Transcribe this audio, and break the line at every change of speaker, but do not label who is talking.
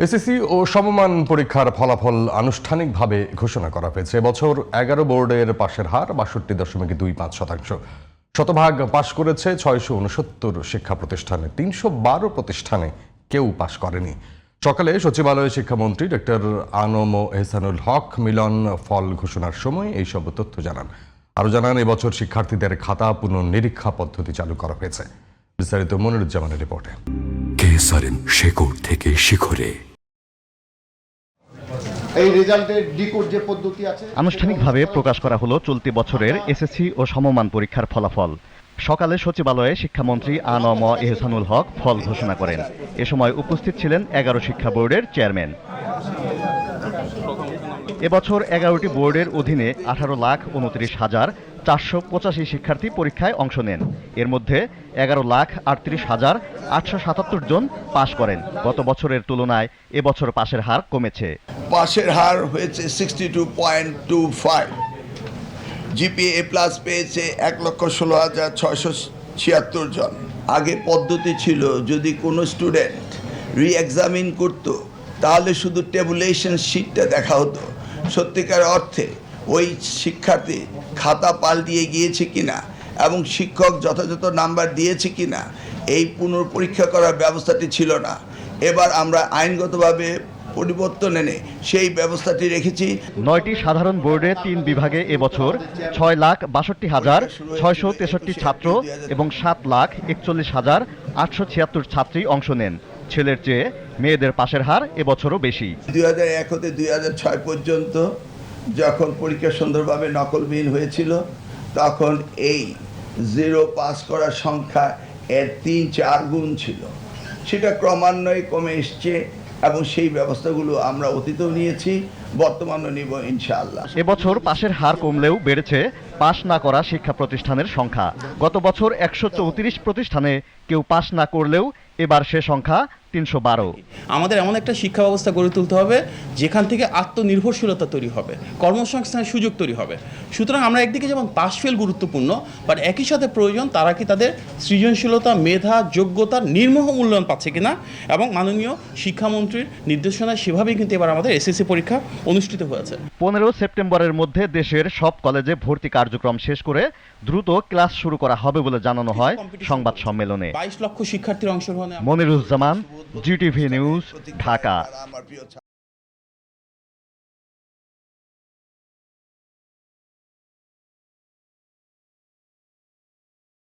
SSC ও সমমান পরীক্ষার ফলাফল আনুষ্ঠানিকভাবে ঘোষণা করা হয়েছে। এবছর 11 বোর্ডের পাশের হার ৬২.25%। শতভাগ পাশ করেছে ৬৬৯ শিক্ষা প্রতিষ্ঠানে, ৩১২ প্রতিষ্ঠানে কেউ পাশ করেনি। সকালে সচিবালয়ে শিক্ষামন্ত্রী ডক্টর আনম এহসানুল হক মিলন ফল ঘোষণার সময় এইসব তথ্য জানান। আরও জানান, এবছর শিক্ষার্থীদের খাতা পুনর্নিরীক্ষা পদ্ধতি চালু করা হয়েছে। বিস্তারিত মনিরুজ্জামানের রিপোর্টে।
কেএসআরএম শেকড় থেকে শিখরে।
এই রেজাল্টের ডিকোড যে পদ্ধতি আছে,
আনুষ্ঠানিকভাবে প্রকাশ করা হলো চলতি বছরের এসএসসি ও সমমান পরীক্ষার ফলাফল। সকালে সচিবালয়ে শিক্ষামন্ত্রী আনম এহসানুল হক ফল ঘোষণা করেন। এ সময় উপস্থিত ছিলেন 11 শিক্ষা বোর্ডের চেয়ারম্যান। এবছর 11টি বোর্ডের অধীনে 18,29,485 শিক্ষার্থী পরীক্ষায় অংশ নেন। এর মধ্যে 11,38,877 জন পাশ করেন। গত বছরের তুলনায় এবছর পাশের হার কমেছে।
পাশের হার হয়েছে 62.25। জিপিএ প্লাস পেয়েছে 1,16,676 জন। আগে পদ্ধতি ছিল, যদি কোনো স্টুডেন্ট রি এক্সামিন করতো তাহলে শুধু টেবুলেশন শিটটা দেখা হতো, সত্যিকার অর্থে ওই শিক্ষার্থী খাতা পাল্টিয়ে গিয়েছে কিনা এবং শিক্ষক যথাযথ নাম্বার দিয়েছে কিনা এই পুনর্পরীক্ষা করার ব্যবস্থাটি ছিল না। এবার আমরা আইনগতভাবে পরিবর্তন এনে সেই ব্যবস্থাটি রেখেছি।
9টি সাধারণ বোর্ডে 3 বিভাগে এবছর 6,62,663 ছাত্র এবং 7,41,876 ছাত্রী অংশ নেন। ছেলের চেয়ে মেয়েদের পাশের হার এবছরও বেশি।
2001 হতে 2006 পর্যন্ত যখন পরীক্ষা সুন্দরভাবে নকলবিহীন হয়েছিল, তখন এই জিরো পাস করার সংখ্যা এর 3-4 গুণ ছিল। সেটা ক্রমান্বয়ে কমে এসছে এবং সেই ব্যবস্থাগুলো আমরা অতীতেও নিয়েছি, বর্তমানেও নিব ইনশাআল্লাহ।
এবছর পাশের হার কমলেও বেড়েছে পাশ না করা শিক্ষা প্রতিষ্ঠানের সংখ্যা। গত বছর 134 প্রতিষ্ঠানে কেউ পাশ না করলেও এবার সে সংখ্যা 312।
আমাদের এমন একটা শিক্ষা ব্যবস্থা গড়ে তুলতে হবে যেখান থেকে আত্মনির্ভরশীলতা তৈরি হবে, কর্মসংস্থানের সুযোগ তৈরি হবে। সুতরাং আমরা একদিকে যেমন পাশ ফেল গুরুত্বপূর্ণ, বাট একই সাথে প্রয়োজন তারা কি তাদের সৃজনশীলতা, মেধা, যোগ্যতার নির্মোহ মূল্যায়ন পাচ্ছে কিনা, এবং মাননীয় শিক্ষামন্ত্রীর নির্দেশনায় সেভাবেই কিন্তু এবার আমাদের এসএসসি পরীক্ষা অনুষ্ঠিত হয়েছে।
15 সেপ্টেম্বরের মধ্যে দেশের সব কলেজে ভর্তি কার্যক্রম শেষ করে দ্রুত ক্লাস শুরু করা হবে বলে জানানো হয় সংবাদ সম্মেলনে।
22 লক্ষ শিক্ষার্থীর অংশগ্রহণে
মনিরুজ্জামান, জিটিভি নিউজ, ঢাকা।